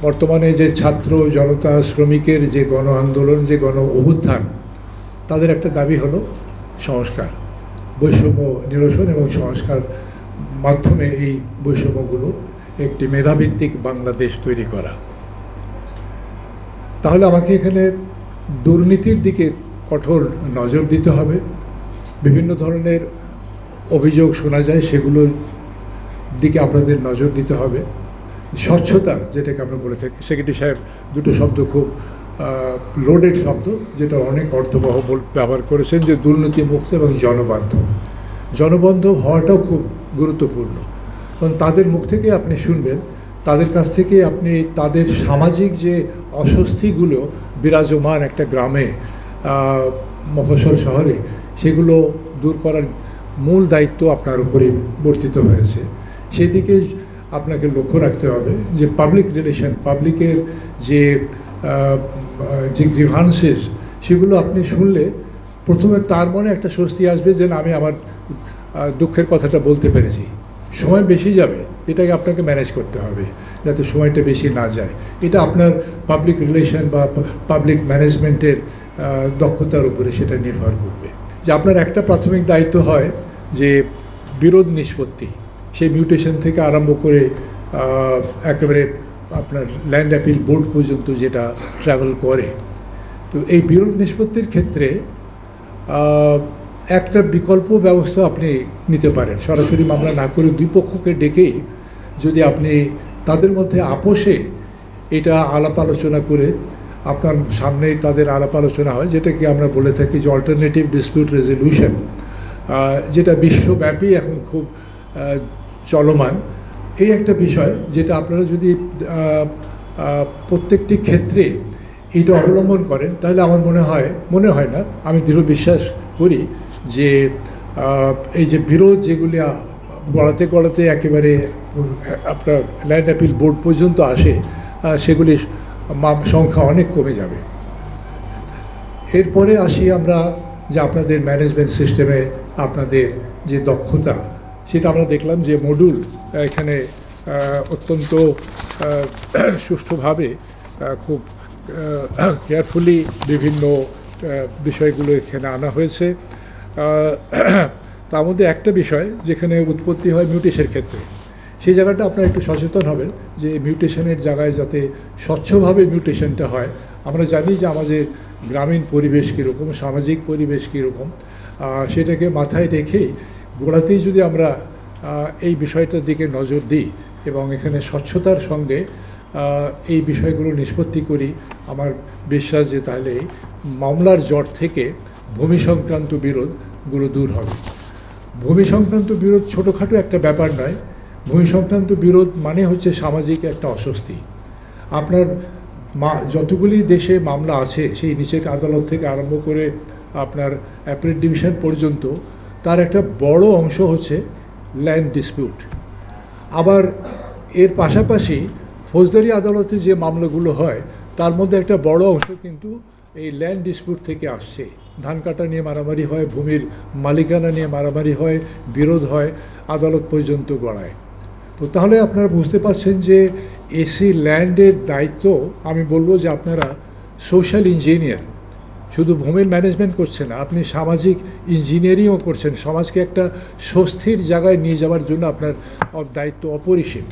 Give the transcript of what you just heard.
বর্তমানে যে ছাত্র জনতা শ্রমিকের যে গণ আন্দোলন, যে গণ অভ্যুত্থান, তাদের একটা দাবি হলো সংস্কার, বৈষম্য নিরসন এবং সংস্কার মাধ্যমে এই বৈষম্যগুলো একটি মেধাভিত্তিক বাংলাদেশ তৈরি করা। তাহলে আমাকে এখানে দুর্নীতির দিকে কঠোর নজর দিতে হবে। বিভিন্ন ধরনের অভিযোগ শোনা যায়, সেগুলোর দিকে আপনাদের নজর দিতে হবে। স্বচ্ছতা, যেটাকে আমরা বলে থাকি, সেক্রেটারি সাহেব দুটো শব্দ খুব লোডেড শব্দ, যেটা অনেক অর্থবহ ব্যবহার করেছেন, যে দুর্নীতিমুক্ত এবং জনবান্ধব। জনবান্ধব হওয়াটাও খুব গুরুত্বপূর্ণ, কারণ তাদের মুখ থেকে আপনি শুনবেন, তাদের কাছ থেকে আপনি তাদের সামাজিক যে অস্বস্তিগুলো বিরাজমান একটা গ্রামে, মফস্বল শহরে, সেগুলো দূর করার মূল দায়িত্ব আপনার উপরে বর্তিত হয়েছে। সেই দিকে আপনাকে লক্ষ্য রাখতে হবে যে পাবলিক রিলেশন, পাবলিকের যে গ্রিভান্সেস, সেগুলো আপনি শুনলে প্রথমে তার মনে একটা স্বস্তি আসবে যে আমি আমার দুঃখের কথাটা বলতে পেরেছি। সময় বেশি যাবে, এটাকে আপনাকে ম্যানেজ করতে হবে যাতে সময়টা বেশি না যায়। এটা আপনার পাবলিক রিলেশন বা পাবলিক ম্যানেজমেন্টের দক্ষতার উপরে সেটা নির্ভর করবে। যে আপনার একটা প্রাথমিক দায়িত্ব হয় যে বিরোধ নিষ্পত্তি, সেই মিউটেশন থেকে আরম্ভ করে একেবারে আপনার ল্যান্ড অ্যাপিল বোর্ড পর্যন্ত যেটা ট্রাভেল করে। তো এই বিরোধ নিষ্পত্তির ক্ষেত্রে একটা বিকল্প ব্যবস্থা আপনি নিতে পারেন। সরাসরি মামলা না করে দুই পক্ষকে ডেকেই যদি আপনি তাদের মধ্যে আপোষে এটা আলাপ আলোচনা করে আপনার সামনেই তাদের আলাপ আলোচনা হয়, যেটাকে আমরা বলে থাকি যে অল্টারনেটিভ ডিসপিউট রেজলিউশন, যেটা বিশ্বব্যাপী এখন খুব চলমান। এই একটা বিষয় যেটা আপনারা যদি প্রত্যেকটি ক্ষেত্রে এটা অবলম্বন করেন, তাহলে আমার মনে হয় না, আমি দৃঢ় বিশ্বাস করি যে এই যে বিরোধ যেগুলি গড়াতে গড়াতে একেবারে আপনার ল্যান্ড অ্যাপিল বোর্ড পর্যন্ত আসে, সেগুলির সংখ্যা অনেক কমে যাবে। এরপরে আসি আমরা যে আপনাদের ম্যানেজমেন্ট সিস্টেমে আপনাদের যে দক্ষতা, সেটা আমরা দেখলাম যে মডুল এখানে অত্যন্ত সুষ্ঠুভাবে খুব কেয়ারফুলি বিভিন্ন বিষয়গুলো এখানে আনা হয়েছে। তার মধ্যে একটা বিষয় যেখানে উৎপত্তি হয় মিউটেশনের ক্ষেত্রে, সেই জায়গাটা আপনারা একটু সচেতন হবেন যে মিউটেশনের জায়গায় যাতে স্বচ্ছভাবে মিউটেশনটা হয়। আমরা জানি যে আমাদের গ্রামীণ পরিবেশ কীরকম, সামাজিক পরিবেশ কীরকম, সেটাকে মাথায় রেখেই গোড়াতেই যদি আমরা এই বিষয়টার দিকে নজর দিই এবং এখানে স্বচ্ছতার সঙ্গে এই বিষয়গুলো নিষ্পত্তি করি, আমার বিশ্বাস যে তাহলে মামলার জট থেকে ভূমি সংক্রান্ত বিরোধগুলো দূর হবে। ভূমি সংক্রান্ত বিরোধ ছোটোখাটো একটা ব্যাপার নয়। ভূমি সংক্রান্ত বিরোধ মানে হচ্ছে সামাজিক একটা অস্বস্তি। আপনার যতগুলি দেশে মামলা আছে, সেই নিচের আদালত থেকে আরম্ভ করে আপনার অ্যাপিলেট ডিভিশন পর্যন্ত, তার একটা বড় অংশ হচ্ছে ল্যান্ড ডিসপিউট। আবার এর পাশাপাশি ফৌজদারি আদালতে যে মামলাগুলো হয়, তার মধ্যে একটা বড় অংশ কিন্তু এই ল্যান্ড ডিসপিউট থেকে আসছে। ধান কাটা নিয়ে মারামারি হয়, ভূমির মালিকানা নিয়ে মারামারি হয়, বিরোধ হয়, আদালত পর্যন্ত গড়ায়। তো তাহলে আপনারা বুঝতে পারছেন যে এসি ল্যান্ডের দায়িত্ব, আমি বলবো যে আপনারা সোশ্যাল ইঞ্জিনিয়ার, শুধু ভূমির ম্যানেজমেন্ট করছেন না, আপনি সামাজিক ইঞ্জিনিয়ারিংও করছেন। সমাজকে একটা স্বস্তির জায়গায় নিয়ে যাওয়ার জন্য আপনার দায়িত্ব অপরিসীম।